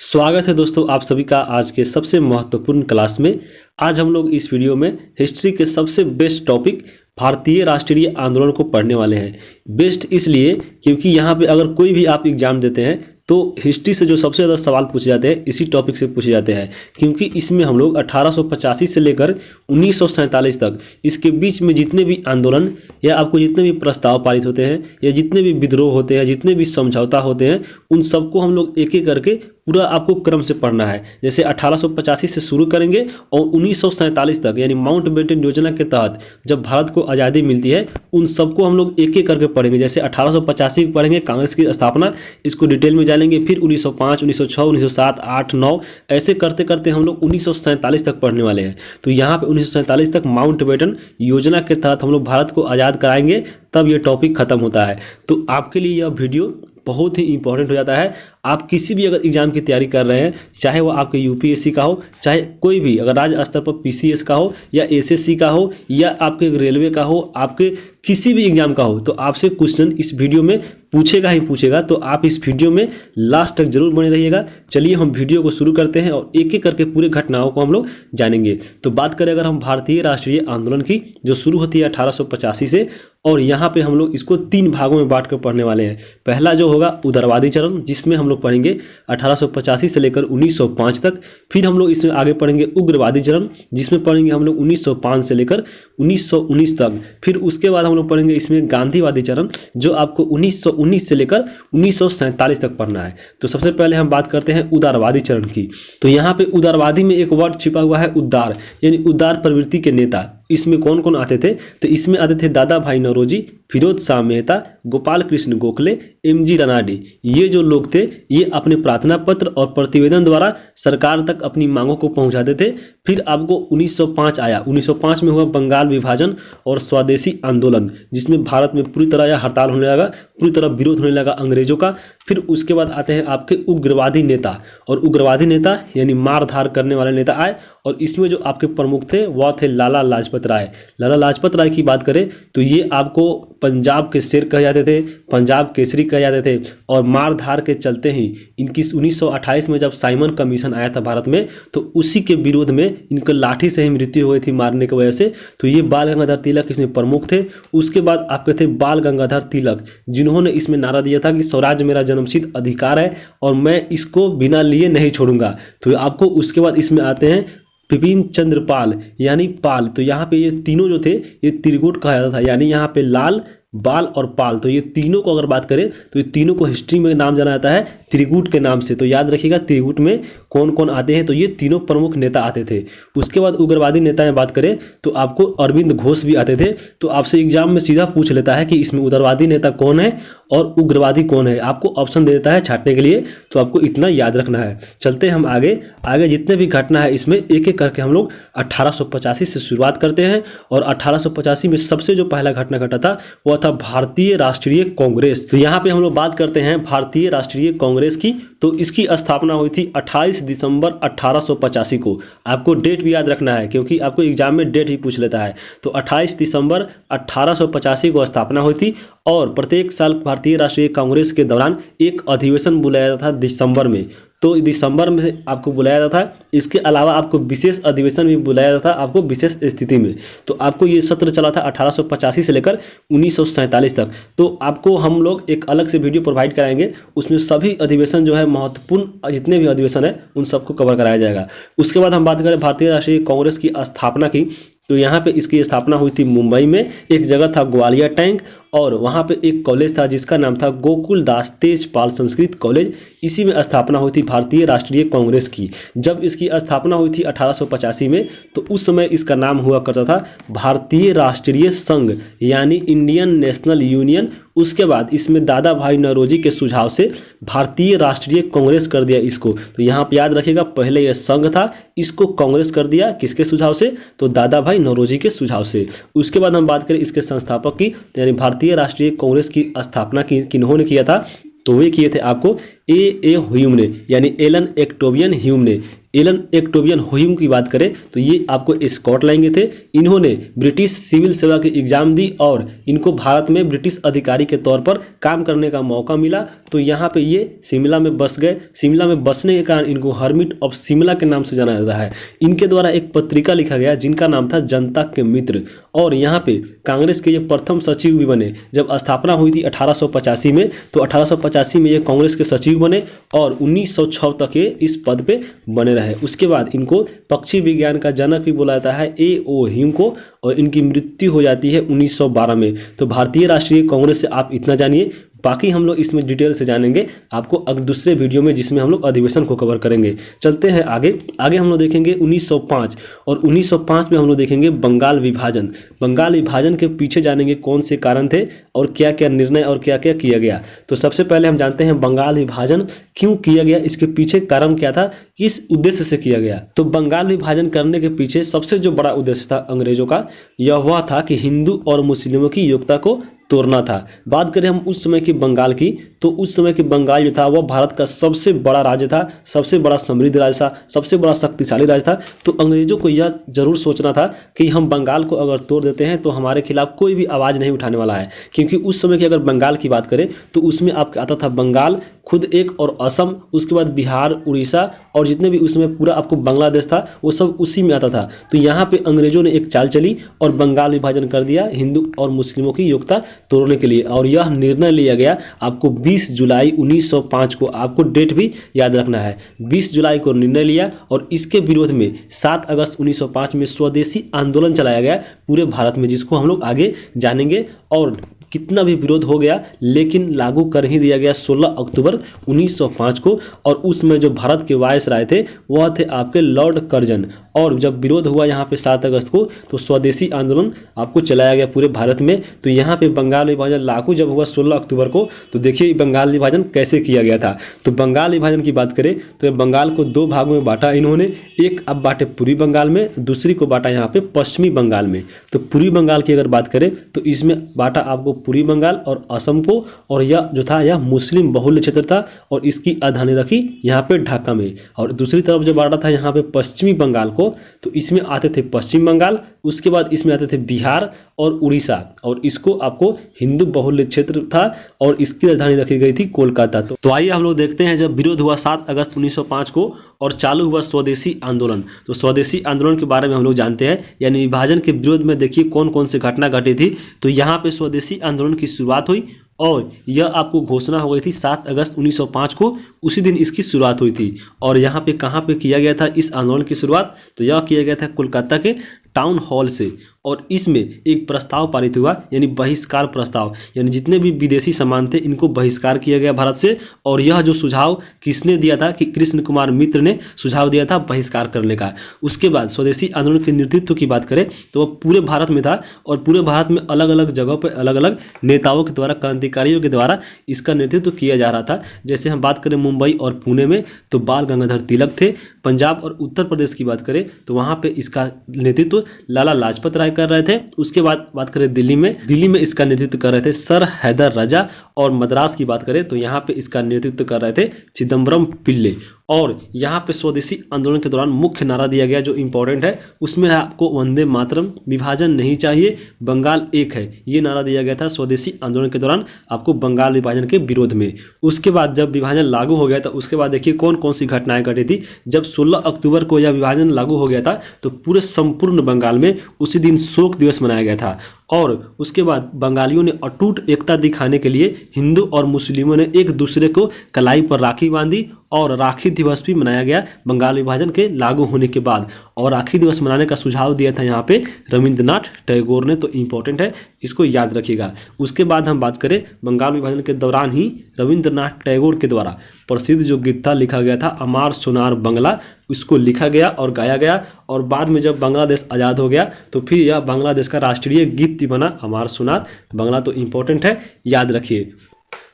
स्वागत है दोस्तों आप सभी का आज के सबसे महत्वपूर्ण क्लास में। आज हम लोग इस वीडियो में हिस्ट्री के सबसे बेस्ट टॉपिक भारतीय राष्ट्रीय आंदोलन को पढ़ने वाले हैं। बेस्ट इसलिए क्योंकि यहाँ पे अगर कोई भी आप एग्जाम देते हैं तो हिस्ट्री से जो सबसे ज़्यादा सवाल पूछे जाते हैं इसी टॉपिक से पूछे जाते हैं, क्योंकि इसमें हम लोग 1885 से लेकर 1947 तक इसके बीच में जितने भी आंदोलन या आपको जितने भी प्रस्ताव पारित होते हैं या जितने भी विद्रोह होते हैं, जितने भी समझौता होते हैं, उन सबको हम लोग एक एक करके पूरा आपको क्रम से पढ़ना है। जैसे 1885 से शुरू करेंगे और 1947 तक यानी माउंटबेटन योजना के तहत जब भारत को आज़ादी मिलती है उन सबको हम लोग एक एक करके पढ़ेंगे। जैसे 1885 पढ़ेंगे कांग्रेस की स्थापना, इसको डिटेल में जानेंगे। फिर 1905, 1906, 1907, 8, 9 ऐसे करते करते हम लोग 1947 तक पढ़ने वाले हैं। तो यहाँ पे 1947 तक माउंटबेटन योजना के तहत हम लोग भारत को आज़ाद कराएंगे, तब ये टॉपिक खत्म होता है। तो आपके लिए यह वीडियो बहुत ही इंपॉर्टेंट हो जाता है। आप किसी भी अगर एग्जाम की तैयारी कर रहे हैं, चाहे वो आपके यूपीएससी का हो, चाहे कोई भी अगर राज्य स्तर पर पीसीएस का हो या एसएससी का हो या आपके रेलवे का हो, आपके किसी भी एग्जाम का हो, तो आपसे क्वेश्चन इस वीडियो में पूछेगा ही पूछेगा। तो आप इस वीडियो में लास्ट तक जरूर बने रहिएगा। चलिए हम वीडियो को शुरू करते हैं और एक एक करके पूरे घटनाओं को हम लोग जानेंगे। तो बात करें अगर हम भारतीय राष्ट्रीय आंदोलन की, जो शुरू होती है 1885 से, और यहाँ पे हम लोग इसको 3 भागों में बांट कर पढ़ने वाले हैं। पहला जो होगा उदारवादी चरण, जिसमें हम लोग पढ़ेंगे 1885 से लेकर 1905 तक। फिर हम लोग इसमें आगे पढ़ेंगे उग्रवादी चरण, जिसमें पढ़ेंगे हम लोग 1905 से लेकर 1919 तक। फिर उसके बाद हम लोग पढ़ेंगे इसमें गांधीवादी चरण, जो आपको 1919 से लेकर 1947 तक पढ़ना है। तो सबसे पहले हम बात करते हैं उदारवादी चरण की। तो यहाँ पे उदारवादी में एक वर्ड छिपा हुआ है उदार, यानी उदार प्रवृत्ति के नेता। इसमें कौन कौन आते थे? तो इसमें आते थे दादा भाई नौरोजी, फिरोज शाह मेहता, गोपाल कृष्ण गोखले, एमजी रानाडे। ये जो लोग थे ये अपने प्रार्थना पत्र और प्रतिवेदन द्वारा सरकार तक अपनी मांगों को पहुंचाते थे। फिर आपको 1905 आया। 1905 में हुआ बंगाल विभाजन और स्वदेशी आंदोलन, जिसमें भारत में पूरी तरह यह हड़ताल होने लगा, पूरी तरह विरोध होने लगा अंग्रेजों का। फिर उसके बाद आते हैं आपके उग्रवादी नेता, और उग्रवादी नेता यानी मार धार करने वाले नेता आए, और इसमें जो आपके प्रमुख थे वह थे लाला लाजपत राय। लाला लाजपत राय की बात करें तो ये आपको पंजाब के शेर कहे जाते थे, पंजाब केसरी कहे जाते थे, और मार धार के चलते ही इनकी 1928 में जब साइमन कमीशन आया था भारत में, तो उसी के विरोध में इनको लाठी से ही मृत्यु हो गई थी मारने की वजह से। तो ये बाल गंगाधर तिलक इसमें प्रमुख थे। उसके बाद आपके थे बाल गंगाधर तिलक, जिन्होंने इसमें नारा दिया था कि स्वराज मेरा जन्मसिद्ध अधिकार है और मैं इसको बिना लिए नहीं छोड़ूंगा। तो आपको उसके बाद इसमें आते हैं विपिन चंद्र पाल यानी पाल। तो यहाँ पे ये तीनों जो थे ये त्रिगुट कहा जाता था, यानी यहाँ पे लाल, बाल और पाल। तो ये तीनों को अगर बात करें तो ये तीनों को हिस्ट्री में नाम जाना जाता है त्रिगुट के नाम से। तो याद रखिएगा त्रिगुट में कौन कौन आते हैं। तो ये तीनों प्रमुख नेता आते थे। उसके बाद उग्रवादी नेता में बात करें तो आपको अरविंद घोष भी आते थे। तो आपसे एग्जाम में सीधा पूछ लेता है कि इसमें उग्रवादी नेता कौन है और उग्रवादी कौन है, आपको ऑप्शन दे देता है छांटने के लिए। तो आपको इतना याद रखना है। चलते हम आगे जितने भी घटना है इसमें एक एक करके हम लोग 1885 से शुरुआत करते हैं। और 1885 में सबसे जो पहला घटना घटा था वह था भारतीय राष्ट्रीय कांग्रेस। तो यहाँ पे हम लोग बात करते हैं भारतीय राष्ट्रीय कांग्रेस की। तो इसकी स्थापना हुई थी 28 दिसंबर 1885 को। आपको डेट भी याद रखना है क्योंकि आपको एग्जाम में डेट ही पूछ लेता है। तो 28 दिसंबर 1885 को स्थापना हुई थी, और प्रत्येक साल भारतीय राष्ट्रीय कांग्रेस के दौरान एक अधिवेशन बुलाया जाता था दिसंबर में। तो दिसंबर में से आपको बुलाया जाता था। इसके अलावा आपको विशेष अधिवेशन भी बुलाया जाता था आपको विशेष स्थिति में। तो आपको ये सत्र चला था 1885 से लेकर 1947 तक। तो आपको हम लोग एक अलग से वीडियो प्रोवाइड कराएंगे, उसमें सभी अधिवेशन जो है महत्वपूर्ण जितने भी अधिवेशन है उन सबको कवर कराया जाएगा। उसके बाद हम बात करें भारतीय राष्ट्रीय कांग्रेस की स्थापना की। तो यहाँ पे इसकी स्थापना हुई थी मुंबई में। एक जगह था ग्वालियर टैंक, और वहाँ पे एक कॉलेज था जिसका नाम था गोकुल दास तेजपाल संस्कृत कॉलेज। इसी में स्थापना हुई थी भारतीय राष्ट्रीय कांग्रेस की। जब इसकी स्थापना हुई थी 1885 में, तो उस समय इसका नाम हुआ करता था भारतीय राष्ट्रीय संघ यानी इंडियन नेशनल यूनियन। उसके बाद इसमें दादा भाई नौरोजी के सुझाव से भारतीय राष्ट्रीय कांग्रेस कर दिया इसको। तो यहाँ पर याद रखिएगा पहले यह संघ था, इसको कांग्रेस कर दिया किसके सुझाव से? तो दादा भाई नौरोजी के सुझाव से। उसके बाद हम बात करें इसके संस्थापक की, यानी भारतीय राष्ट्रीय कांग्रेस की स्थापना किन्होंने किया था? तो वे किए थे आपको ए ह्यूम ने, यानी एलन एक्टोबियन ह्यूम ने। एलन एक्टोबियन हुयूम की बात करें तो ये आपको स्कॉटलैंड के थे। इन्होंने ब्रिटिश सिविल सेवा की एग्जाम दी और इनको भारत में ब्रिटिश अधिकारी के तौर पर काम करने का मौका मिला। तो यहाँ पे ये शिमला में बस गए। शिमला में बसने के कारण इनको हर्मिट ऑफ शिमला के नाम से जाना जाता है। इनके द्वारा एक पत्रिका लिखा गया जिनका नाम था जनता के मित्र, और यहाँ पे कांग्रेस के ये प्रथम सचिव भी बने। जब स्थापना हुई थी 1885 में, तो 1885 में ये कांग्रेस के सचिव बने और 1906 तक ये इस पद पे बने रहे। उसके बाद इनको पक्षी विज्ञान का जनक भी बोला जाता है, A.O. ह्यूम को, और इनकी मृत्यु हो जाती है 1912 में। तो भारतीय राष्ट्रीय कांग्रेस से आप इतना जानिए, बाकी हम लोग इसमें डिटेल से जानेंगे आपको अगले दूसरे वीडियो में, जिसमें हम लोग अधिवेशन को कवर करेंगे। चलते हैं आगे हम लोग देखेंगे 1905, और 1905 में हम लोग देखेंगे बंगाल विभाजन। बंगाल विभाजन के पीछे जानेंगे कौन से कारण थे और क्या क्या निर्णय और क्या क्या किया गया। तो सबसे पहले हम जानते हैं बंगाल विभाजन क्यों किया गया, इसके पीछे कारण क्या था, किस उद्देश्य से किया गया। तो बंगाल विभाजन करने के पीछे सबसे जो बड़ा उद्देश्य था अंग्रेजों का, यह हुआ था कि हिंदू और मुस्लिमों की एकता को तोड़ना था। बात करें हम उस समय की बंगाल की, तो उस समय की बंगाल जो था वह भारत का सबसे बड़ा राज्य था, सबसे बड़ा समृद्ध राज्य था, सबसे बड़ा शक्तिशाली राज्य था। तो अंग्रेजों को यह जरूर सोचना था कि हम बंगाल को अगर तोड़ देते हैं तो हमारे खिलाफ कोई भी आवाज़ नहीं उठाने वाला है। क्योंकि उस समय की अगर बंगाल की बात करें तो उसमें आपका आता था बंगाल खुद एक, और असम, उसके बाद बिहार, उड़ीसा, और जितने भी उसमें पूरा आपको बांग्लादेश था वो सब उसी में आता था। तो यहाँ पे अंग्रेजों ने एक चाल चली और बंगाल विभाजन कर दिया हिंदू और मुस्लिमों की एकता तोड़ने के लिए। और यह निर्णय लिया गया आपको 20 जुलाई 1905 को, आपको डेट भी याद रखना है, 20 जुलाई को निर्णय लिया। और इसके विरोध में 7 अगस्त 1905 में स्वदेशी आंदोलन चलाया गया पूरे भारत में, जिसको हम लोग आगे जानेंगे। और कितना भी विरोध हो गया लेकिन लागू कर ही दिया गया 16 अक्टूबर 1905 को। और उसमें जो भारत के वायसराय थे वह थे आपके लॉर्ड कर्जन। और जब विरोध हुआ यहाँ पे 7 अगस्त को, तो स्वदेशी आंदोलन आपको चलाया गया पूरे भारत में। तो यहाँ पे बंगाल विभाजन लागू जब हुआ 16 अक्टूबर को, तो देखिए बंगाल विभाजन कैसे किया गया था। तो बंगाल विभाजन की बात करें तो बंगाल को 2 भागों में बांटा इन्होंने। एक अब बांटे पूर्वी बंगाल में, दूसरी को बांटा यहाँ पे पश्चिमी बंगाल में। तो पूर्वी बंगाल की अगर बात करें तो इसमें बांटा आपको पूर्वी बंगाल और असम को, और यह जो था यह मुस्लिम बहुल्य क्षेत्र था और इसकी राजधानी रखी यहाँ पे ढाका में। और दूसरी तरफ जो बांटा था यहाँ पे पश्चिमी बंगाल को, तो इसमें आते थे पश्चिम बंगाल, उसके बाद इसमें आते थे बिहार और उड़ीसा, और इसको आपको हिंदू बहुल्य क्षेत्र था और इसकी राजधानी रखी गई थी कोलकाता। तो आइए हम लोग देखते हैं जब विरोध हुआ 7 अगस्त 1905 को और चालू हुआ स्वदेशी आंदोलन। तो स्वदेशी आंदोलन के बारे में हम लोग जानते हैं, यानी विभाजन के विरोध में देखिए कौन कौन से घटना घटी थी। तो यहाँ पे स्वदेशी आंदोलन की शुरुआत हुई और यह आपको घोषणा हो गई थी 7 अगस्त 1905 को, उसी दिन इसकी शुरुआत हुई थी। और यहाँ पे कहाँ पे किया गया था इस आंदोलन की शुरुआत, तो यह किया गया था कोलकाता के टाउन हॉल से। और इसमें एक प्रस्ताव पारित हुआ, यानी बहिष्कार प्रस्ताव, यानी जितने भी विदेशी सामान थे इनको बहिष्कार किया गया भारत से। और यह जो सुझाव किसने दिया था, कि कृष्ण कुमार मित्र ने सुझाव दिया था बहिष्कार करने का। उसके बाद स्वदेशी आंदोलन के नेतृत्व की बात करें तो वह पूरे भारत में था, और पूरे भारत में अलग अलग जगहों पर अलग अलग नेताओं के द्वारा, क्रांतिकारियों के द्वारा इसका नेतृत्व किया जा रहा था। जैसे हम बात करें मुंबई और पुणे में तो बाल गंगाधर तिलक थे। पंजाब और उत्तर प्रदेश की बात करें तो वहाँ पे इसका नेतृत्व लाला लाजपत राय कर रहे थे। उसके बाद बात करें दिल्ली में इसका नेतृत्व कर रहे थे सर हैदर राजा। और मद्रास की बात करें तो यहाँ पे इसका नेतृत्व कर रहे थे चिदम्बरम पिल्ले। और यहाँ पे स्वदेशी आंदोलन के दौरान मुख्य नारा दिया गया जो इंपॉर्टेंट है, उसमें है आपको वंदे मातरम, विभाजन नहीं चाहिए, बंगाल एक है। ये नारा दिया गया था स्वदेशी आंदोलन के दौरान आपको बंगाल विभाजन के विरोध में। उसके बाद जब विभाजन लागू हो गया था उसके बाद देखिए कौन कौन सी घटनाएं घटी थी। जब 16 अक्टूबर को यह विभाजन लागू हो गया था तो पूरे संपूर्ण बंगाल में उसी दिन शोक दिवस मनाया गया था। और उसके बाद बंगालियों ने अटूट एकता दिखाने के लिए हिंदू और मुस्लिमों ने एक दूसरे को कलाई पर राखी बांधी, और राखी दिवस भी मनाया गया बंगाल विभाजन के लागू होने के बाद। और राखी दिवस मनाने का सुझाव दिया था यहाँ पे रविंद्रनाथ टैगोर ने, तो इम्पोर्टेंट है, इसको याद रखिएगा। उसके बाद हम बात करें बंगाल विभाजन के दौरान ही रविंद्रनाथ टैगोर के द्वारा प्रसिद्ध जो गीत था लिखा गया था अमार सोनार बंगला, इसको लिखा गया और गाया गया। और बाद में जब बांग्लादेश आज़ाद हो गया तो फिर यह बांग्लादेश का राष्ट्रीय गीत बना अमार सोनार बंगला, तो इम्पोर्टेंट है, याद रखिए।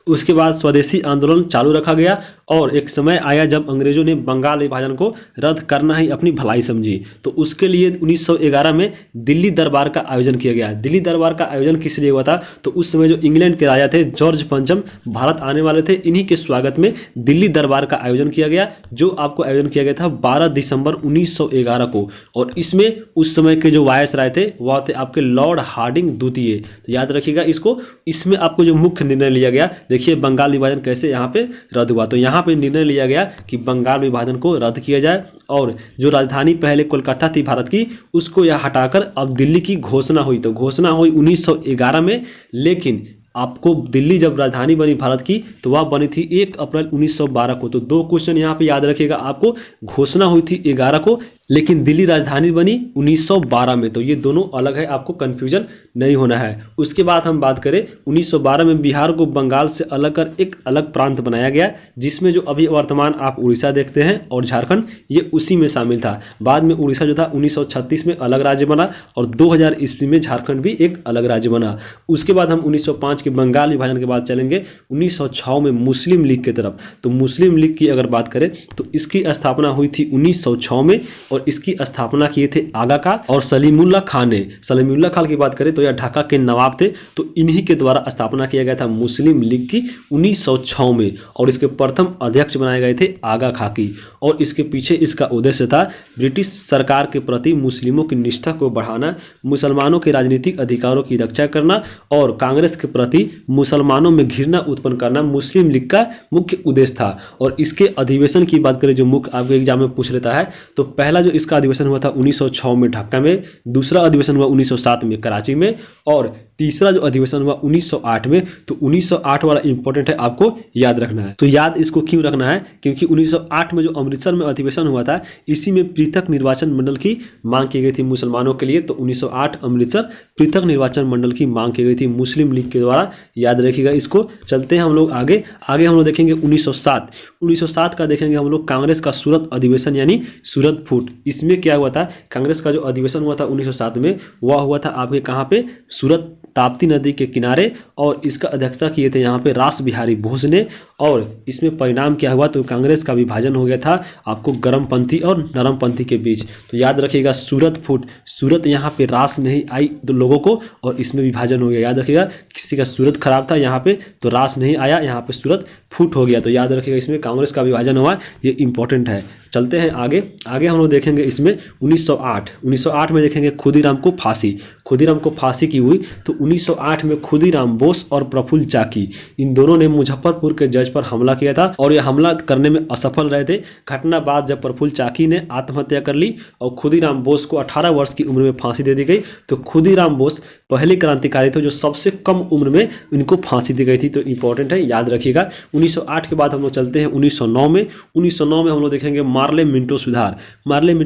उसके बाद स्वदेशी आंदोलन चालू रखा गया और एक समय आया जब अंग्रेजों ने बंगाल विभाजन को रद्द करना ही अपनी भलाई समझी, तो उसके लिए 1911 में दिल्ली दरबार का आयोजन किया गया। दिल्ली दरबार का आयोजन किस लिए हुआ था, तो उस समय जो इंग्लैंड के राजा थे जॉर्ज पंचम भारत आने वाले थे, इन्हीं के स्वागत में दिल्ली दरबार का आयोजन किया गया, जो आपको आयोजन किया गया था 12 दिसंबर 1911 को। और इसमें उस समय के जो वायसराय थे वह थे आपके लॉर्ड हार्डिंग द्वितीय। तो याद रखिएगा इसको। इसमें आपको जो मुख्य निर्णय लिया गया, देखिए बंगाल विभाजन कैसे यहाँ पे रद्द हुआ, तो यहाँ पे निर्णय लिया गया कि बंगाल विभाजन को रद्द किया जाए और जो राजधानी पहले कोलकाता थी भारत की, उसको यह हटाकर अब दिल्ली की घोषणा हुई। तो घोषणा हुई 1911 में, लेकिन आपको दिल्ली जब राजधानी बनी भारत की तो वह बनी थी 1 अप्रैल 1912 को। तो 2 क्वेश्चन यहाँ पे याद रखिएगा आपको। घोषणा हुई थी 11 को, लेकिन दिल्ली राजधानी बनी 1912 में। तो ये दोनों अलग है, आपको कंफ्यूजन नहीं होना है। उसके बाद हम बात करें 1912 में बिहार को बंगाल से अलग कर एक अलग प्रांत बनाया गया, जिसमें जो अभी वर्तमान आप उड़ीसा देखते हैं और झारखंड, ये उसी में शामिल था। बाद में उड़ीसा जो था 1936 में अलग राज्य बना और 2000 ईस्वी में झारखंड भी एक अलग राज्य बना। उसके बाद हम 1905 के बंगाल विभाजन के बाद चलेंगे 1906 में मुस्लिम लीग की तरफ। तो मुस्लिम लीग की अगर बात करें तो इसकी स्थापना हुई थी 1906 में और इसकी स्थापना किए थे आगा खां और सलीमुल्लाह खान ने। सलीमुल्लाह खान की बात करें तो यह ढाका के नवाब थे, तो इन्हीं के द्वारा स्थापना किया गया था मुस्लिम लीग की 1906 में और इसके प्रथम अध्यक्ष बनाए गए थे आगा खां की। और इसके पीछे इसका उद्देश्य था ब्रिटिश सरकार के प्रति मुस्लिमों की निष्ठा को बढ़ाना, मुसलमानों के राजनीतिक अधिकारों की रक्षा करना और कांग्रेस के प्रति मुसलमानों में घृणा उत्पन्न करना मुस्लिम लीग का मुख्य उद्देश्य था। और इसके अधिवेशन की बात करें जो मुख्य आपके एग्जाम में पूछ लेता है, तो पहला जो इसका अधिवेशन हुआ था 1906 में ढाका में, दूसरा अधिवेशन हुआ 1907 में कराची में और तीसरा जो अधिवेशन हुआ 1908 में। तो 1908 वाला इंपॉर्टेंट है, आपको याद रखना है। तो याद इसको क्यों रखना है, क्योंकि 1908 में जो अमृतसर में अधिवेशन हुआ था, इसी में पृथक निर्वाचन मंडल की मांग की गई थी मुसलमानों के लिए। तो 1908 अमृतसर पृथक निर्वाचन मंडल की मांग की गई थी मुस्लिम लीग के द्वारा, याद रखिएगा इसको। चलते हैं हम लोग आगे हम लोग देखेंगे 1907 का देखेंगे हम लोग कांग्रेस का सूरत अधिवेशन यानी सूरत फूट। इसमें क्या हुआ था, कांग्रेस का जो अधिवेशन हुआ था 1907 में, वह हुआ था आपके कहाँ पे, सूरत ताप्ती नदी के किनारे और इसका अध्यक्षता किए थे यहाँ पे रास बिहारी बोस ने। और इसमें परिणाम क्या हुआ, तो कांग्रेस का विभाजन हो गया था आपको गर्मपंथी और नरमपंथी के बीच। तो याद रखिएगा सूरत फूट, सूरत यहाँ पे रास नहीं आई तो लोगों को और इसमें विभाजन हो गया। याद रखिएगा किसी का सूरत खराब था यहाँ पे तो रास नहीं आया, यहाँ पे सूरत फूट हो गया। तो याद रखिएगा इसमें कांग्रेस का विभाजन हुआ, ये इंपॉर्टेंट है। चलते हैं आगे हम लोग देखेंगे इसमें 1908 में देखेंगे खुदीराम को फांसी की हुई। तो 1908 में खुदीराम बोस और प्रफुल्ल चाकी इन दोनों ने मुजफ्फरपुर के जज पर हमला किया था और यह हमला करने में असफल रहे थे। घटना बाद जब प्रफुल्ल चाकी ने आत्महत्या कर ली और खुदीराम बोस को 18 वर्ष की उम्र में फांसी दे दी गई। तो खुदीराम बोस पहले क्रांतिकारी थे जो सबसे कम उम्र में इनको फांसी दी गई थी। तो इंपॉर्टेंट है, याद रखिएगा। 1908 के बाद हम लोग चलते हैं 1909 में। 1909 में हम लोग देखेंगे मार्ले मिंटो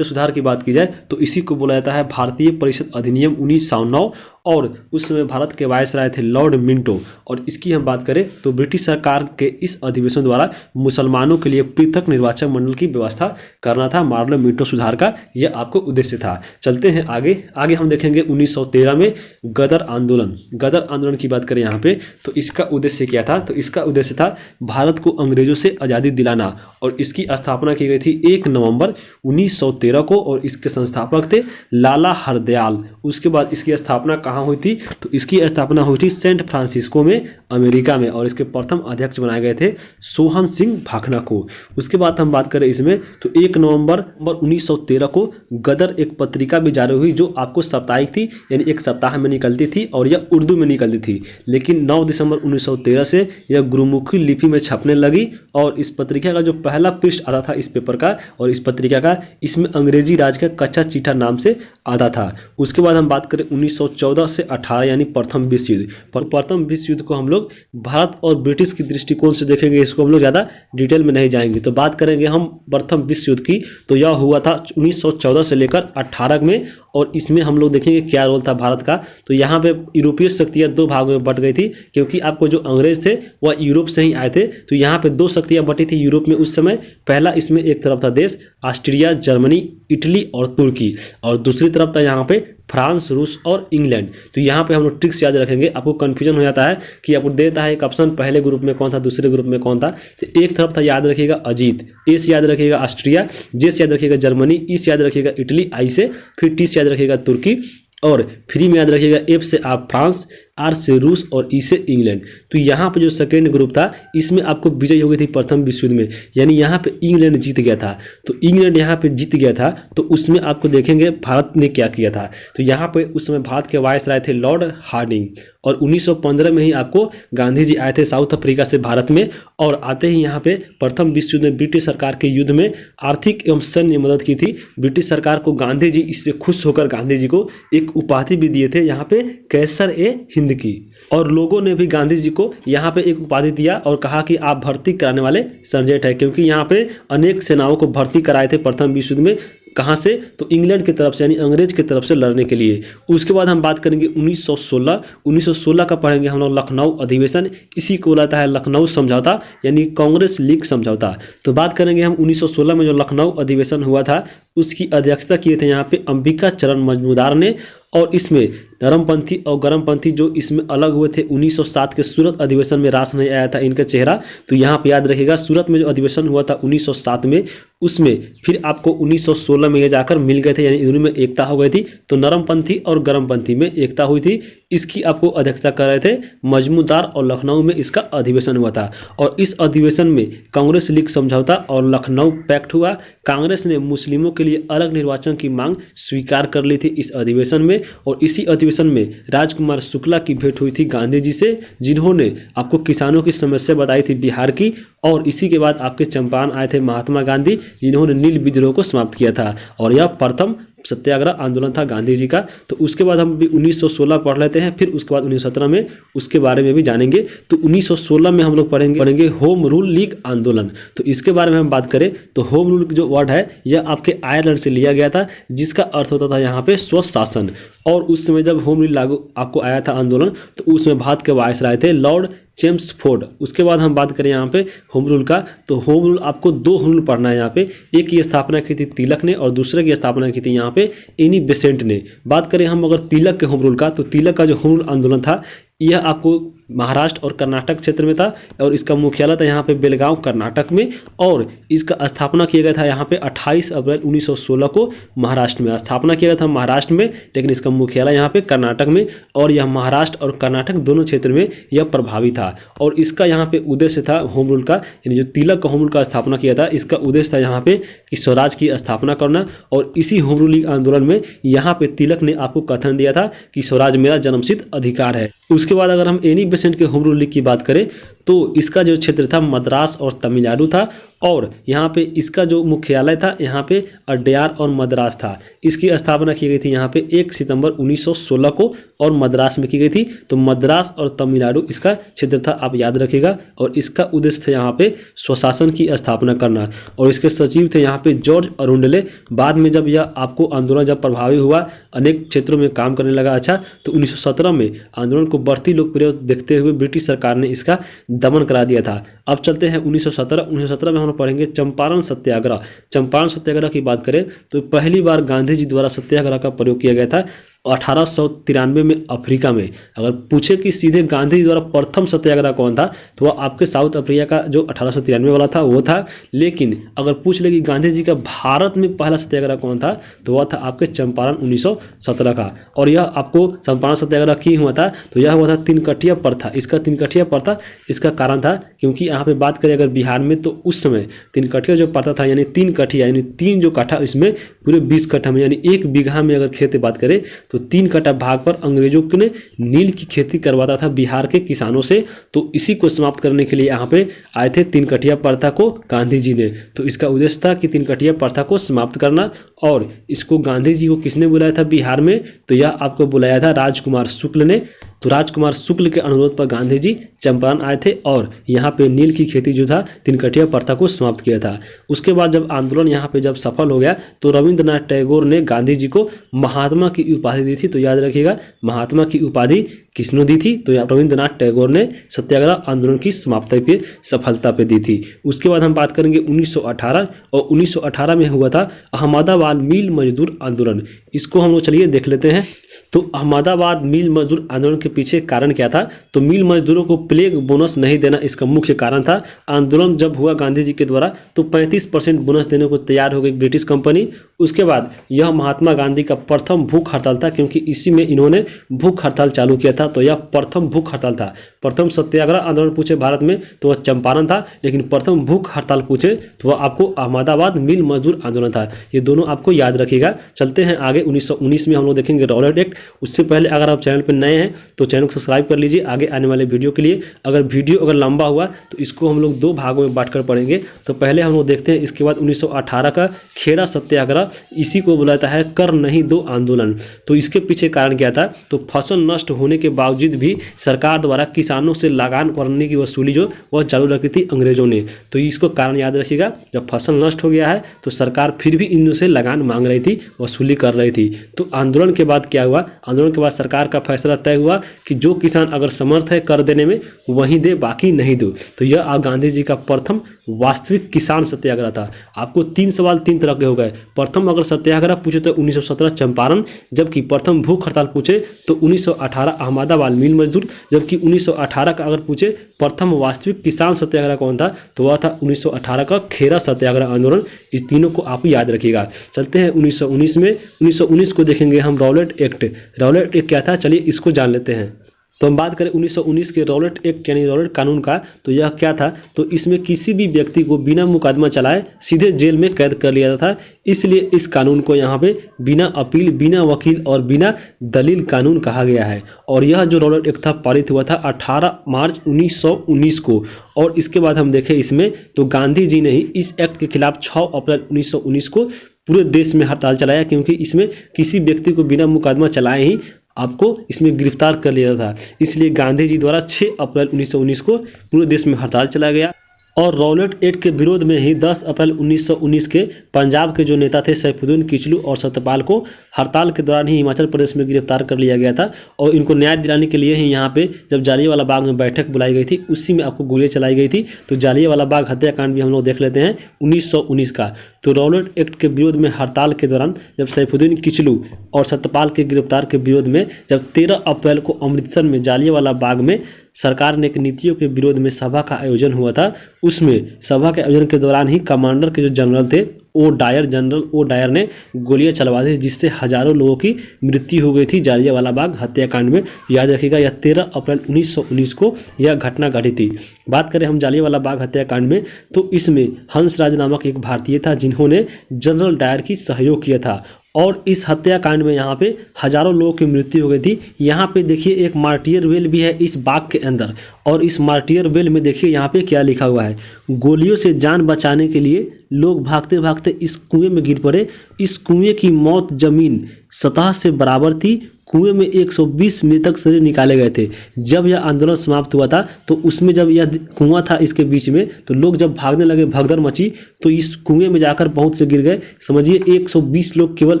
सुधार की बात की जाए तो इसी को बोला जाता है भारतीय परिषद अधिनियम 1909 और उस समय भारत के वायसराय थे लॉर्ड मिंटो। और इसकी हम बात करें तो ब्रिटिश सरकार के इस अधिवेशन द्वारा मुसलमानों के लिए पृथक निर्वाचन मंडल की व्यवस्था करना था। मार्ले मिंटो सुधार का यह आपको उद्देश्य था। चलते हैं आगे हम देखेंगे 1913 में गदर आंदोलन की बात करें यहाँ पे तो इसका उद्देश्य क्या था, तो इसका उद्देश्य था भारत को अंग्रेजों से आज़ादी दिलाना और इसकी स्थापना की गई थी 1 नवंबर 1913 को और इसके संस्थापक थे लाला हरदयाल। उसके बाद इसकी स्थापना कहाँ हुई थी, तो इसकी स्थापना हुई थी सैन फ्रांसिस्को में अमेरिका में और इसके प्रथम अध्यक्ष बनाए गए थे सोहन सिंह भाखना को। उसके बाद हम बात करें इसमें तो 1 नवंबर 1913 को गदर एक पत्रिका भी जारी हुई जो आपको साप्ताहिक थी, यानी एक सप्ताह में निकलती थी और यह उर्दू में निकलती थी। लेकिन 9 दिसंबर 1913 से यह गुरुमुखी लिपि में छपने लगी और इस पत्रिका का जो पहला पृष्ठ आता था इस पेपर का और इस पत्रिका का, इसमें अंग्रेजी राज का कच्चा चीठा नाम से आता था। उसके बाद हम बात करें 1914 से 18 यानी प्रथम विश्व युद्ध। प्रथम विश्व युद्ध को हम लोग भारत और ब्रिटिश की दृष्टिकोण से देखेंगे, इसको हम लोग ज़्यादा डिटेल में नहीं जाएंगे। तो बात करेंगे हम प्रथम विश्व युद्ध की, तो यह हुआ था 1914 से लेकर 18 में और इसमें हम लोग देखेंगे क्या रोल था भारत का। तो यहाँ पे यूरोपीय शक्तियाँ 2 भागों में बट गई थी क्योंकि आपको जो अंग्रेज थे वह यूरोप से ही आए थे। तो यहाँ पे 2 शक्तियाँ बटी थी यूरोप में उस समय। पहला इसमें एक तरफ था देश ऑस्ट्रिया, जर्मनी, इटली और तुर्की और दूसरी तरफ था यहाँ पे फ्रांस, रूस और इंग्लैंड। तो यहाँ पे हम लोग ट्रिक्स याद रखेंगे, आपको कन्फ्यूजन हो जाता है कि आपको देता है एक ऑप्शन, पहले ग्रुप में कौन था, दूसरे ग्रुप में कौन था। तो एक तरफ था याद रखिएगा अजीत, ए से याद रखिएगा ऑस्ट्रिया, जे से याद रखिएगा जर्मनी, ई से याद रखिएगा इटली, आई से, फिर टी से याद रखिएगा तुर्की, और फ्री में याद रखिएगा एफ से आप फ्रांस, आर से रूस और ई से इंग्लैंड। तो यहाँ पे जो सेकेंड ग्रुप था इसमें आपको विजय हो गई थी प्रथम विश्व युद्ध में, यानी यहाँ पे इंग्लैंड जीत गया था। तो इंग्लैंड यहाँ पे जीत गया था, तो उसमें आपको देखेंगे भारत ने क्या किया था। तो यहाँ पे उस समय भारत के वायसराय थे लॉर्ड हार्डिंग, और 1915 में ही आपको गांधी जी आए थे साउथ अफ्रीका से भारत में, और आते ही यहाँ पे प्रथम विश्व युद्ध में ब्रिटिश सरकार के युद्ध में आर्थिक एवं सैन्य मदद की थी ब्रिटिश सरकार को। गांधी जी इससे खुश होकर गांधी जी को एक उपाधि भी दिए थे यहाँ पे कैसर ए हिंद की, और लोगों ने भी गांधी जी को यहाँ पे एक उपाधि दिया और कहा कि आप भर्ती कराने वाले सर्जेंट है, क्योंकि यहाँ पे अनेक सेनाओं को भर्ती कराए थे प्रथम विश्व युद्ध में। कहाँ से? तो इंग्लैंड की तरफ से, यानी अंग्रेज की तरफ से लड़ने के लिए। उसके बाद हम बात करेंगे 1916 का पढ़ेंगे हम लोग लखनऊ अधिवेशन, इसी को बोलाता है लखनऊ समझौता, यानी कांग्रेस लीग समझौता। तो बात करेंगे हम 1916 में जो लखनऊ अधिवेशन हुआ था उसकी अध्यक्षता किए थे यहाँ पे अंबिका चरण मजूमदार ने, और इसमें नरमपंथी और गरमपंथी जो इसमें अलग हुए थे। 1907 के सूरत अधिवेशन में रास नहीं आया था इनका चेहरा, तो यहाँ पे याद रखिएगा सूरत में जो अधिवेशन हुआ था 1907 में, उसमें फिर आपको 1916 में ये जाकर मिल गए थे, यानी दोनों में एकता हो गई थी। तो नरमपंथी और गरमपंथी में एकता हुई थी, इसकी आपको अध्यक्षता कर रहे थे मजमूदार, और लखनऊ में इसका अधिवेशन हुआ था। और इस अधिवेशन में कांग्रेस लीग समझौता और लखनऊ पैक्ट हुआ। कांग्रेस ने मुस्लिमों के लिए अलग निर्वाचन की मांग स्वीकार कर ली थी इस अधिवेशन में, और इसी अधिवेशन में राजकुमार शुक्ला की भेंट हुई थी गांधी जी से, जिन्होंने आपको किसानों की समस्या बताई थी बिहार की। और इसी के बाद आपके चंपारण आए थे महात्मा गांधी, जिन्होंने नील विद्रोह को समाप्त किया था, और यह प्रथम सत्याग्रह आंदोलन था गांधी जी का। तो उसके बाद हम भी 1916 पढ़ लेते हैं, फिर उसके बाद 1917 में उसके बारे में भी जानेंगे। तो 1916 में हम लोग पढ़ेंगे होम रूल लीग आंदोलन। तो इसके बारे में हम बात करें तो होम रूल जो वर्ड है यह आपके आयरलैंड से लिया गया था, जिसका अर्थ होता था यहाँ पे स्वशासन। और उस समय जब होम रूल लागू आपको आया था आंदोलन, तो उसमें भारत के वायसराय थे लॉर्ड चेम्सफोर्ड। उसके बाद हम बात करें यहाँ पे होम रूल का, तो होम रूल आपको दो होम रूल पढ़ना है यहाँ पे। एक की स्थापना की थी तिलक ने, और दूसरे की स्थापना की थी यहाँ पे एनी बेसेंट ने। बात करें हम अगर तिलक के होम रूल का, तो तिलक का जो होम रूल आंदोलन था यह आपको महाराष्ट्र और कर्नाटक क्षेत्र में था, और इसका मुख्यालय था यहाँ पे बेलगांव कर्नाटक में, और इसका स्थापना किया गया था यहाँ पे 28 अप्रैल 1916 को महाराष्ट्र में स्थापना किया गया था महाराष्ट्र में, लेकिन इसका मुख्यालय यहाँ पे कर्नाटक में, और यह महाराष्ट्र और कर्नाटक दोनों क्षेत्र में यह प्रभावी था। और इसका यहाँ पे उद्देश्य था होम रूल का, यानी जो तिलक का होम रूल का स्थापना किया था इसका उद्देश्य था यहाँ पे कि स्वराज की स्थापना करना। और इसी होम रूल आंदोलन में यहाँ पे तिलक ने आपको कथन दिया था कि स्वराज मेरा जन्मसिद्ध अधिकार है। उसके बाद अगर हम एनी बेसेंट के होम रूल लीग की बात करें तो इसका जो क्षेत्र था मद्रास और तमिलनाडु था, और यहाँ पे इसका जो मुख्यालय था यहाँ पे अड्यार और मद्रास था। इसकी स्थापना की गई थी यहाँ पे 1 सितंबर 1916 को, और मद्रास में की गई थी। तो मद्रास और तमिलनाडु इसका क्षेत्र था, आप याद रखिएगा। और इसका उद्देश्य था यहाँ पे स्वशासन की स्थापना करना, और इसके सचिव थे यहाँ पे जॉर्ज अरुंडले। बाद में जब यह आपको आंदोलन जब प्रभावी हुआ, अनेक क्षेत्रों में काम करने लगा, अच्छा, तो 1917 में आंदोलन को बढ़ती लोकप्रियता देखते हुए ब्रिटिश सरकार ने इसका दमन करा दिया था। अब चलते हैं 1917 में हम पढ़ेंगे चंपारण सत्याग्रह। चंपारण सत्याग्रह की बात करें तो पहली बार गांधी जी द्वारा सत्याग्रह का प्रयोग किया गया था 1893 में अफ्रीका में। अगर पूछे कि सीधे गांधी जी द्वारा प्रथम सत्याग्रह कौन था, तो वह आपके साउथ अफ्रीका का जो 1893 वाला था वो था। लेकिन अगर पूछ ले कि गांधी जी का भारत में पहला सत्याग्रह कौन था, तो वह था आपके चंपारण 1917 का। और यह आपको चंपारण सत्याग्रह क्यों हुआ था, तो यह हुआ था तीनकठिया प्रथा। इसका तीनकठिया प्रथा इसका कारण था क्योंकि यहाँ पे बात करें अगर बिहार में, तो उस समय तीनकठिया जो प्रथा था, यानी 3 कठिया यानी 3 जो काठा, इसमें पूरे 20 कट्ठा में, यानी 1 बीघा में अगर खेती बात करें तो 3 कट्ठा भाग पर अंग्रेजों ने नील की खेती करवाता था बिहार के किसानों से। तो इसी को समाप्त करने के लिए यहाँ पे आए थे तीनकठिया प्रथा को गांधी जी ने। तो इसका उद्देश्य था कि तीनकठिया प्रथा को समाप्त करना। और इसको गांधी जी को किसने बुलाया था बिहार में, तो यह आपको बुलाया था राजकुमार शुक्ल ने। तो राजकुमार शुक्ल के अनुरोध पर गांधी जी चंपारण आए थे और यहाँ पे नील की खेती जो था तिनकटिया प्रथा को समाप्त किया था। उसके बाद जब आंदोलन यहाँ पे जब सफल हो गया तो रविंद्रनाथ टैगोर ने गांधी जी को महात्मा की उपाधि दी थी। तो याद रखिएगा, महात्मा की उपाधि किसने दी थी? तो रविंद्रनाथ टैगोर ने सत्याग्रह आंदोलन की समाप्ति पे सफलता पे दी थी। उसके बाद हम बात करेंगे 1918 और 1918 में हुआ था अहमदाबाद मिल मजदूर आंदोलन। इसको हम लोग चलिए देख लेते हैं। तो अहमदाबाद मिल मजदूर आंदोलन के पीछे कारण क्या था? तो मिल मजदूरों को प्लेग बोनस नहीं देना इसका मुख्य कारण था। आंदोलन जब हुआ गांधी जी के द्वारा तो 35% बोनस देने को तैयार हो गई ब्रिटिश कंपनी। उसके बाद यह महात्मा गांधी का प्रथम भूख हड़ताल था, क्योंकि इसी में इन्होंने भूख हड़ताल चालू किया था। तो यह प्रथम भूख हड़ताल था। प्रथम सत्याग्रह आंदोलन पूछे भारत में तो वह चंपारण था, लेकिन प्रथम भूख हड़ताल पूछे तो वह आपको अहमदाबाद मिल मजदूर आंदोलन था। ये दोनों आपको याद रखिएगा। चलते हैं आगे 1919 में हम लोग देखेंगे रॉलेट एक्ट। उससे पहले अगर आप चैनल पर नए हैं तो चैनल को सब्सक्राइब कर लीजिए आगे आने वाले वीडियो के लिए। अगर वीडियो लंबा हुआ तो इसको हम लोग 2 भागों में बांटकर पढ़ेंगे। तो पहले हम लोग देखते हैं, इसके बाद 1918 का खेड़ा सत्याग्रह, इसी को बुलाता है कर नहीं दो आंदोलन। तो इसके पीछे कारण क्या था? तो फसल नष्ट होने के बावजूद भी सरकार द्वारा किसानों से लगान करने की वसूली जो वह चालू रखी थी अंग्रेजों ने। तो इसको कारण याद रखिएगा, जब फसल नष्ट हो गया है तो सरकार फिर भी इन से लगान मांग रही थी, वसूली कर रही थी। तो आंदोलन के बाद क्या हुआ? आंदोलन के बाद सरकार का फैसला तय हुआ कि जो किसान अगर समर्थ है कर देने में वहीं दे, बाकी नहीं दो। तो यह गांधी जी का प्रथम वास्तविक किसान सत्याग्रह था। आपको 3 सवाल 3 तरह के हो गए। प्रथम अगर सत्याग्रह पूछे तो 1917 चंपारण, जबकि प्रथम भूख हड़ताल पूछे तो 1918 अहमदाबाद मिल मजदूर, जबकि 1918 का अगर पूछे प्रथम वास्तविक किसान सत्याग्रह कौन था तो वह था 1918 का खेड़ा सत्याग्रह आंदोलन। इस तीनों को आप याद रखिएगा। चलते हैं 1919 में। 1919 को देखेंगे हम रॉलेट एक्ट। रॉलेट एक्ट क्या था चलिए इसको जान लेते हैं। तो हम बात करें 1919 के रॉलेट एक्ट यानी रॉलेट कानून का, तो यह क्या था? तो इसमें किसी भी व्यक्ति को बिना मुकदमा चलाए सीधे जेल में कैद कर लिया था। इसलिए इस कानून को यहाँ पे बिना अपील, बिना वकील और बिना दलील कानून कहा गया है। और यह जो रॉलेट एक्ट था पारित हुआ था 18 मार्च 1919 को। और इसके बाद हम देखें इसमें तो गांधी जी ने ही इस एक्ट के खिलाफ 6 अप्रैल 1919 को पूरे देश में हड़ताल चलाया, क्योंकि इसमें किसी व्यक्ति को बिना मुकदमा चलाए ही आपको इसमें गिरफ्तार कर लिया था। इसलिए गांधी जी द्वारा 6 अप्रैल 1919 को पूरे देश में हड़ताल चलाया गया। और रॉलेट एक्ट के विरोध में ही 10 अप्रैल 1919 के पंजाब के जो नेता थे सैफुद्दीन किचलू और सत्यपाल को हड़ताल के दौरान ही हिमाचल प्रदेश में गिरफ्तार कर लिया गया था। और इनको न्याय दिलाने के लिए ही यहाँ पे जब जालियांवाला बाग में बैठक बुलाई गई थी, उसी में आपको गोलियां चलाई गई थी। तो जालियांवाला बाग हत्याकांड भी हम लोग देख लेते हैं 1919 का। तो रॉलेट एक्ट के विरोध में हड़ताल के दौरान जब सैफुद्दीन किचलू और सत्यपाल के गिरफ्तार के विरोध में जब 13 अप्रैल को अमृतसर में जालियांवाला बाग में सरकार ने एक नीतियों के विरोध में सभा का आयोजन हुआ था। उसमें सभा के आयोजन के दौरान ही कमांडर के जो जनरल थे जनरल ओ डायर ने गोलियां चलवा दी, जिससे हजारों लोगों की मृत्यु हो गई थी जालियांवाला बाग हत्याकांड में। याद रखिएगा यह 13 अप्रैल 1919 को यह घटना घटी थी। बात करें हम जालियांवाला बाग हत्याकांड में तो इसमें हंसराज नामक एक भारतीय था जिन्होंने जनरल डायर की सहयोग किया था। और इस हत्याकांड में यहाँ पे हजारों लोगों की मृत्यु हो गई थी। यहाँ पे देखिए एक मार्टियर वेल भी है इस बाग के अंदर, और इस मार्टियर वेल में देखिए यहाँ पे क्या लिखा हुआ है, गोलियों से जान बचाने के लिए लोग भागते भागते इस कुएं में गिर पड़े। इस कुएं की मौत जमीन सतह से बराबर थी। कुएं में 120 मृतक शरीर निकाले गए थे। जब यह आंदोलन समाप्त हुआ था तो उसमें जब यह कुआं था इसके बीच में, तो लोग जब भागने लगे, भगदड़ मची, तो इस कुएं में जाकर बहुत से गिर गए। समझिए 120 लोग केवल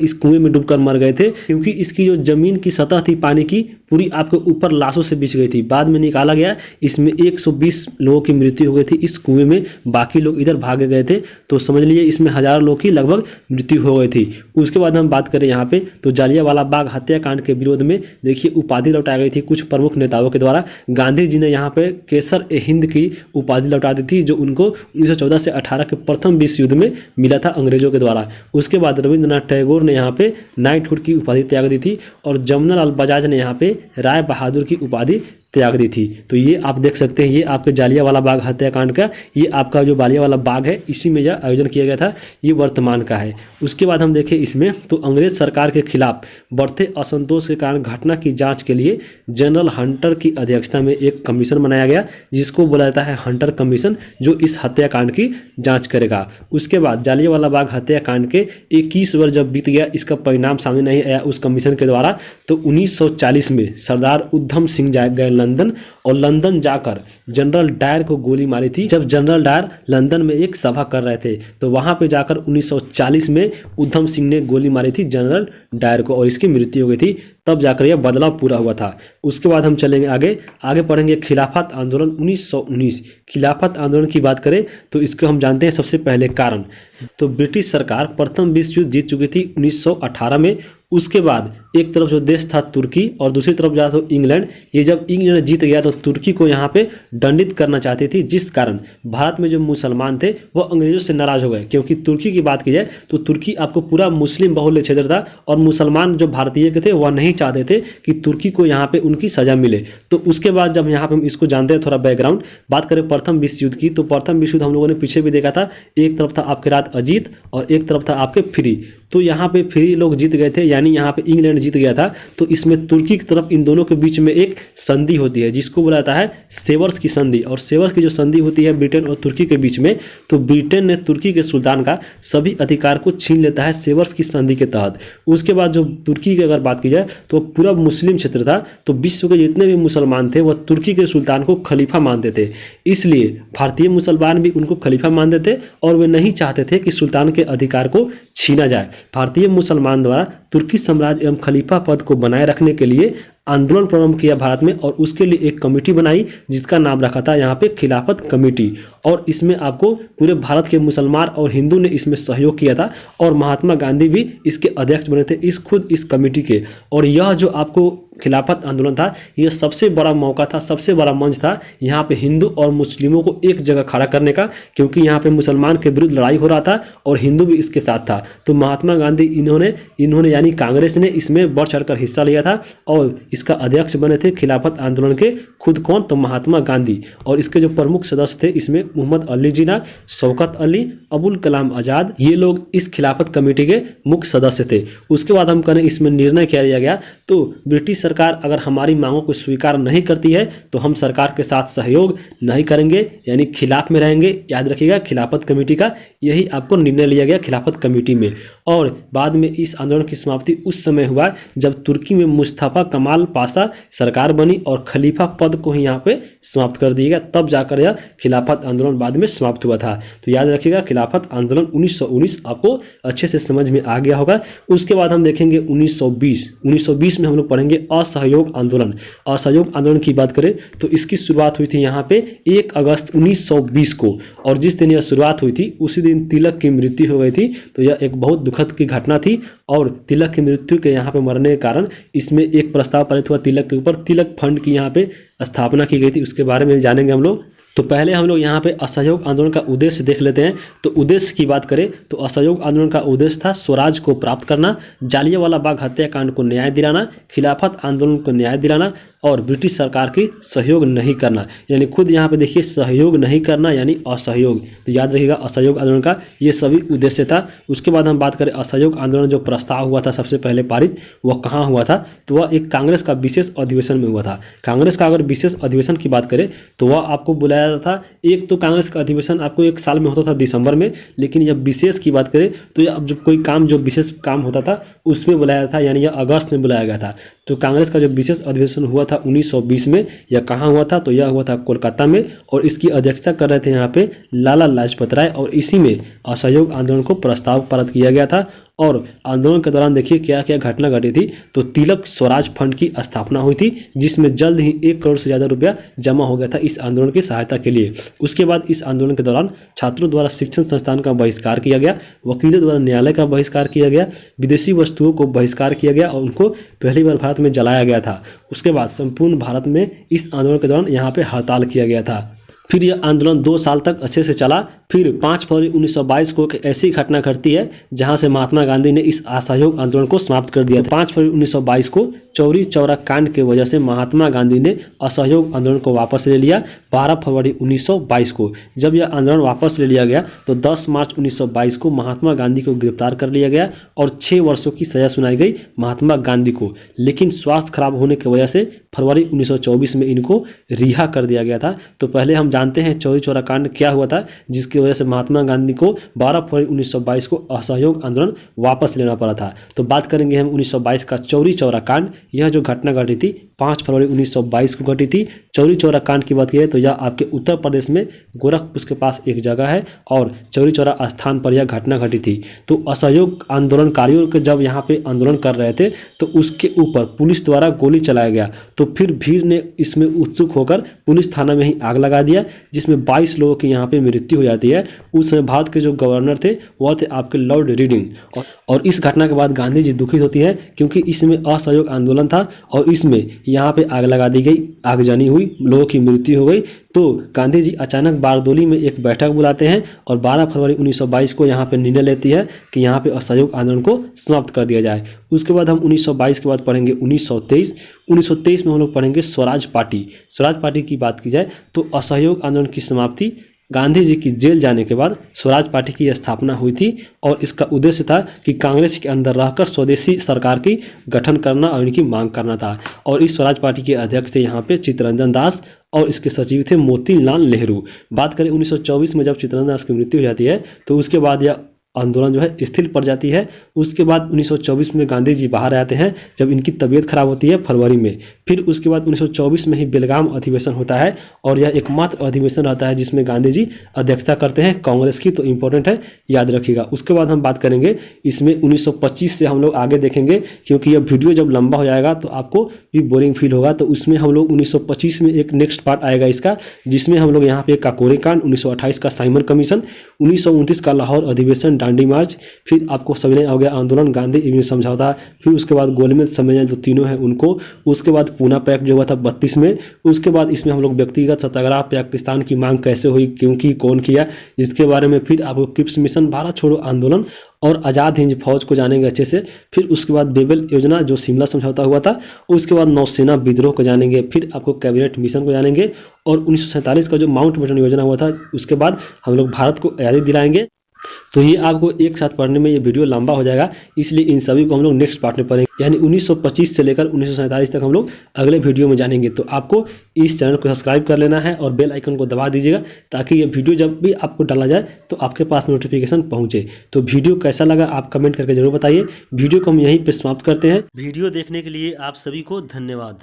इस कुएं में डूबकर मर गए थे, क्योंकि इसकी जो जमीन की सतह थी पानी की पूरी आपके ऊपर लाशों से बिछ गई थी। बाद में निकाला गया, इसमें 120 लोगों की मृत्यु हो गई थी इस कुएं में, बाकी लोग इधर भागे गए थे। तो समझ लीजिए इसमें हजारों लोग की लगभग मृत्यु हो गई थी। उसके बाद हम बात करें यहाँ पे तो जालियांवाला बाग हत्याकांड के विरोध में देखिए उपाधि लौटाई गई थी कुछ प्रमुख नेताओं के द्वारा। गांधी जी ने यहाँ पे केसर ए हिंद की उपाधि लौटा दी थी, जो उनको 1914 से 18 के प्रथम विश्व युद्ध में मिला था अंग्रेजों के द्वारा। उसके बाद रविंद्रनाथ टैगोर ने यहाँ पे नाइटहुड की उपाधि त्याग दी थी, और जमुनालाल बजाज ने यहाँ पे राय बहादुर की उपाधि त्याग दी थी। तो ये आप देख सकते हैं, ये आपके जालियांवाला बाग हत्याकांड का, ये आपका जो जालियांवाला बाग है इसी में यह आयोजन किया गया था, ये वर्तमान का है। उसके बाद हम देखें इसमें तो अंग्रेज सरकार के खिलाफ बढ़ते असंतोष के कारण घटना की जांच के लिए जनरल हंटर की अध्यक्षता में एक कमीशन बनाया गया, जिसको बोला जाता है हंटर कमीशन, जो इस हत्याकांड की जांच करेगा। उसके बाद जालियांवाला बाग हत्याकांड के 21 वर्ष जब बीत गया, इसका परिणाम सामने नहीं आया उस कमीशन के द्वारा, तो 1940 में सरदार उधम सिंह गए लंदन, और लंदन जाकर जनरल डायर को गोली मारी थी। जब जनरल डायर लंदन में एक सभा कर रहे थे तो वहां पे जाकर 1940 में उधम सिंह ने गोली मारी थी जनरल डायर को, और इसकी मृत्यु हो गई थी। तब जाकर यह बदलाव पूरा हुआ था। उसके बाद हम चलेंगे आगे पढ़ेंगे खिलाफत आंदोलन 1919। खिलाफत आंदोलन की बात करें तो इसको हम जानते हैं सबसे पहले कारण, तो ब्रिटिश सरकार प्रथम विश्व युद्ध जीत चुकी थी 1918 में। उसके बाद एक तरफ जो देश था तुर्की और दूसरी तरफ जा तो इंग्लैंड। ये जब इंग्लैंड जीत गया तो तुर्की को यहाँ पे दंडित करना चाहती थी, जिस कारण भारत में जो मुसलमान थे वो अंग्रेजों से नाराज हो गए। क्योंकि तुर्की की बात की जाए तो तुर्की आपको पूरा मुस्लिम बहुल्य क्षेत्र था, और मुसलमान जो भारतीय के थे वह नहीं चाहते थे कि तुर्की को यहाँ पे उनकी सजा मिले। तो उसके बाद जब यहाँ पे हम इसको जानते हैं थोड़ा बैकग्राउंड बात करें प्रथम विश्व युद्ध की, तो प्रथम विश्व युद्ध हम लोगों ने पीछे भी देखा था। एक तरफ था आपके राज अजीत और एक तरफ था आपके फ्री। तो यहाँ पे फ्री लोग जीत गए थे, यानी यहाँ पे इंग्लैंड जीत गया था। तो इसमें तुर्की की तरफ इन दोनों के बीच में एक संधि होती है जिसको बोला जाता है सेवर्स की संधि। और सेवर्स की जो संधि होती है ब्रिटेन और तुर्की के बीच में, तो ब्रिटेन ने तुर्की के सुल्तान का सभी अधिकार को छीन लेता है सेवर्स की संधि के तहत। उसके बाद जो तुर्की की अगर बात की जाए तो पूरा मुस्लिम क्षेत्र था, तो विश्व के जितने भी मुसलमान थे वह तुर्की के सुल्तान को खलीफा मानते थे। इसलिए भारतीय मुसलमान भी उनको खलीफा मानते थे और वे नहीं चाहते थे कि सुल्तान के अधिकार को छीना जाए। भारतीय मुसलमान द्वारा तुर्की साम्राज्य एवं खलीफा पद को बनाए रखने के लिए आंदोलन प्रारंभ किया भारत में, और उसके लिए एक कमेटी बनाई जिसका नाम रखा था यहाँ पे खिलाफत कमेटी। और इसमें आपको पूरे भारत के मुसलमान और हिंदू ने इसमें सहयोग किया था, और महात्मा गांधी भी इसके अध्यक्ष बने थे खुद इस कमेटी के। और यह जो आपको खिलाफत आंदोलन था यह सबसे बड़ा मौका था, सबसे बड़ा मंच था यहाँ पे हिंदू और मुस्लिमों को एक जगह खड़ा करने का, क्योंकि यहाँ पे मुसलमान के विरुद्ध लड़ाई हो रहा था और हिंदू भी इसके साथ था। तो महात्मा गांधी इन्होंने यानी कांग्रेस ने इसमें बढ़ चढ़कर हिस्सा लिया था, और इसका अध्यक्ष बने थे खिलाफत आंदोलन के खुद कौन, तो महात्मा गांधी। और इसके जो प्रमुख सदस्य थे इसमें मोहम्मद अली जिन्ना, शौकत अली, अबुल कलाम आजाद, ये लोग इस खिलाफत कमेटी के मुख्य सदस्य थे। उसके बाद हम करें इसमें निर्णय क्या लिया गया, तो ब्रिटिश सरकार अगर हमारी मांगों को स्वीकार नहीं करती है तो हम सरकार के साथ सहयोग नहीं करेंगे, यानी खिलाफ में रहेंगे। याद रखिएगा खिलाफत कमेटी का यही आपको निर्णय लिया गया खिलाफत कमेटी में। और बाद में इस आंदोलन की समाप्ति उस समय हुआ जब तुर्की में मुस्तफा कमाल पाशा सरकार बनी और खलीफा पद को ही यहाँ पे समाप्त कर दिया गया। तब जाकर यह खिलाफत आंदोलन बाद में समाप्त हुआ था। तो याद रखिएगा खिलाफत आंदोलन 1919 आपको अच्छे से समझ में आ गया होगा। उसके बाद हम देखेंगे 1920 में हम लोग पढ़ेंगे असहयोग आंदोलन। असहयोग आंदोलन की बात करें तो इसकी शुरुआत हुई थी यहाँ पे 1 अगस्त 1920 को, और जिस दिन यह शुरुआत हुई थी उसी दिन तिलक की मृत्यु हो गई थी। तो यह एक बहुत दुखद की घटना थी, और तिलक की मृत्यु के यहाँ पे मरने के कारण इसमें एक प्रस्ताव पारित हुआ तिलक के ऊपर, तिलक फंड की यहाँ पे स्थापना की गई थी। उसके बारे में जानेंगे हम लोग। तो पहले हम लोग यहाँ पे असहयोग आंदोलन का उद्देश्य देख लेते हैं। तो उद्देश्य की बात करें तो असहयोग आंदोलन का उद्देश्य था स्वराज को प्राप्त करना, जालियांवाला बाग हत्याकांड को न्याय दिलाना, खिलाफत आंदोलन को न्याय दिलाना, और ब्रिटिश सरकार की सहयोग नहीं करना। यानी खुद यहाँ पे देखिए सहयोग नहीं करना यानी असहयोग। तो याद रखिएगा असहयोग आंदोलन का ये सभी उद्देश्य था। उसके बाद हम बात करें असहयोग आंदोलन जो प्रस्ताव हुआ था सबसे पहले पारित, वह कहाँ हुआ था, तो वह एक कांग्रेस का विशेष अधिवेशन में हुआ था। कांग्रेस का अगर विशेष अधिवेशन की बात करें तो वह आपको बुलाया जाता था। एक तो कांग्रेस का अधिवेशन आपको एक साल में होता था दिसंबर में, लेकिन जब विशेष की बात करें तो यह अब जब कोई काम जो विशेष काम होता था उसमें बुलाया था, यानी यह अगस्त में बुलाया गया था। तो कांग्रेस का जो विशेष अधिवेशन हुआ था 1920 में, यह कहाँ हुआ था, तो यह हुआ था कोलकाता में, और इसकी अध्यक्षता कर रहे थे यहाँ पे लाला लाजपत राय, और इसी में असहयोग आंदोलन को प्रस्ताव पारित किया गया था। और आंदोलन के दौरान देखिए क्या क्या घटना घटी थी। तो तिलक स्वराज फंड की स्थापना हुई थी जिसमें जल्द ही 1 करोड़ से ज़्यादा रुपया जमा हो गया था इस आंदोलन की सहायता के लिए। उसके बाद इस आंदोलन के दौरान छात्रों द्वारा शिक्षण संस्थान का बहिष्कार किया गया, वकीलों द्वारा न्यायालय का बहिष्कार किया गया, विदेशी वस्तुओं को बहिष्कार किया गया और उनको पहली बार भारत में जलाया गया था। उसके बाद संपूर्ण भारत में इस आंदोलन के दौरान यहाँ पे हड़ताल किया गया था। फिर यह आंदोलन 2 साल तक अच्छे से चला फिर 5 फरवरी 1922 को एक ऐसी घटना घटती है जहां से महात्मा गांधी ने इस असहयोग आंदोलन को समाप्त कर दिया था। 5 फरवरी 1922 को चौरी चौरा कांड की वजह से महात्मा गांधी ने असहयोग आंदोलन को वापस ले लिया। 12 फरवरी 1922 को जब यह आंदोलन वापस ले लिया गया तो 10 मार्च 1922 को महात्मा गांधी को गिरफ्तार कर लिया गया और 6 वर्षों की सजा सुनाई गई महात्मा गांधी को। लेकिन स्वास्थ्य खराब होने की वजह से फरवरी 1924 में इनको रिहा कर दिया गया था। तो पहले हम जानते हैं चौरी चौरा कांड क्या हुआ था जिसकी वजह से महात्मा गांधी को 12 फरवरी 1922 को असहयोग आंदोलन वापस लेना पड़ा था। तो बात करेंगे हम 1922 का चौरी चौरा कांड। यह जो घटना घटी थी 5 फरवरी 1922 को घटी थी। चौरी चौरा कांड की बात की तो यह आपके उत्तर प्रदेश में गोरखपुर के पास एक जगह है और चौरी चौरा स्थान पर यह घटना घटी थी। तो असहयोग आंदोलनकारियों के जब यहाँ पे आंदोलन कर रहे थे तो उसके ऊपर पुलिस द्वारा गोली चलाया गया। तो फिर भीड़ ने इसमें उत्सुक होकर पुलिस थाना में ही आग लगा दिया जिसमें 22 लोगों की यहाँ पे मृत्यु हो जाती है। उस समय भारत के जो गवर्नर थे वह थे आपके लॉर्ड रीडिंग। और इस घटना के बाद गांधी जी दुखित होती है क्योंकि इसमें असहयोग आंदोलन था और इसमें यहाँ पे आग लगा दी गई, आगजनी हुई, लोगों की मृत्यु हो गई। तो गांधी जी अचानक बारदोली में एक बैठक बुलाते हैं और 12 फरवरी 1922 को यहाँ पे निर्णय लेती है कि यहाँ पे असहयोग आंदोलन को समाप्त कर दिया जाए। उसके बाद हम 1922 के बाद पढ़ेंगे 1923 में हम लोग पढ़ेंगे स्वराज पार्टी। स्वराज पार्टी की बात की जाए तो असहयोग आंदोलन की समाप्ति गांधी जी की जेल जाने के बाद स्वराज पार्टी की स्थापना हुई थी और इसका उद्देश्य था कि कांग्रेस के अंदर रहकर स्वदेशी सरकार की गठन करना और इनकी मांग करना था। और इस स्वराज पार्टी के अध्यक्ष थे यहाँ पे चित्तरंजन दास और इसके सचिव थे मोतीलाल नेहरू। बात करें 1924 में जब चित्तरंजन दास की मृत्यु हो जाती है तो उसके बाद यह आंदोलन जो है स्थिर पड़ जाती है। उसके बाद 1924 में गांधी जी बाहर आते हैं जब इनकी तबीयत खराब होती है फरवरी में। फिर उसके बाद 1924 में ही बेलगाम अधिवेशन होता है और यह एकमात्र अधिवेशन रहता है जिसमें गांधी जी अध्यक्षता करते हैं कांग्रेस की। तो इंपॉर्टेंट है, याद रखिएगा। उसके बाद हम बात करेंगे इसमें 1925 से हम लोग आगे देखेंगे क्योंकि यह वीडियो जब लंबा हो जाएगा तो आपको भी बोरिंग फील होगा। तो उसमें हम लोग 1925 में एक नेक्स्ट पार्ट आएगा इसका जिसमें हम लोग यहाँ पे काकोरी कांड, 1928 का साइमन कमीशन, 1929 का लाहौर अधिवेशन, दांडी मार्च, फिर आपको सविनय अवज्ञा आंदोलन, गांधी इरविन समझौता, फिर उसके बाद गोलमेज सम्मेलन जो तीनों हैं उनको, उसके बाद पूना पैक्ट जो हुआ था 32 में, उसके बाद इसमें हम लोग व्यक्तिगत सत्याग्रह, पाकिस्तान की मांग कैसे हुई, क्योंकि कौन किया, इसके बारे में, फिर आपको क्रिप्स मिशन, भारत छोड़ो आंदोलन और आज़ाद हिंद फौज को जानेंगे अच्छे से। फिर उसके बाद बेबल योजना जो शिमला समझौता हुआ था, उसके बाद नौसेना विद्रोह को जानेंगे, फिर आपको कैबिनेट मिशन को जानेंगे और 1947 का जो माउंटबेटन योजना हुआ था उसके बाद हम लोग भारत को आज़ादी दिलाएंगे। तो ये आपको एक साथ पढ़ने में ये वीडियो लंबा हो जाएगा, इसलिए इन सभी को हम लोग नेक्स्ट पार्ट में पढ़ेंगे, यानी 1925 से लेकर 1947 तक हम लोग अगले वीडियो में जानेंगे। तो आपको इस चैनल को सब्सक्राइब कर लेना है और बेल आइकन को दबा दीजिएगा ताकि ये वीडियो जब भी आपको डाला जाए तो आपके पास नोटिफिकेशन पहुंचे। तो वीडियो कैसा लगा आप कमेंट करके जरूर बताइए। वीडियो को हम यहीं पर समाप्त करते हैं। वीडियो देखने के लिए आप सभी को धन्यवाद।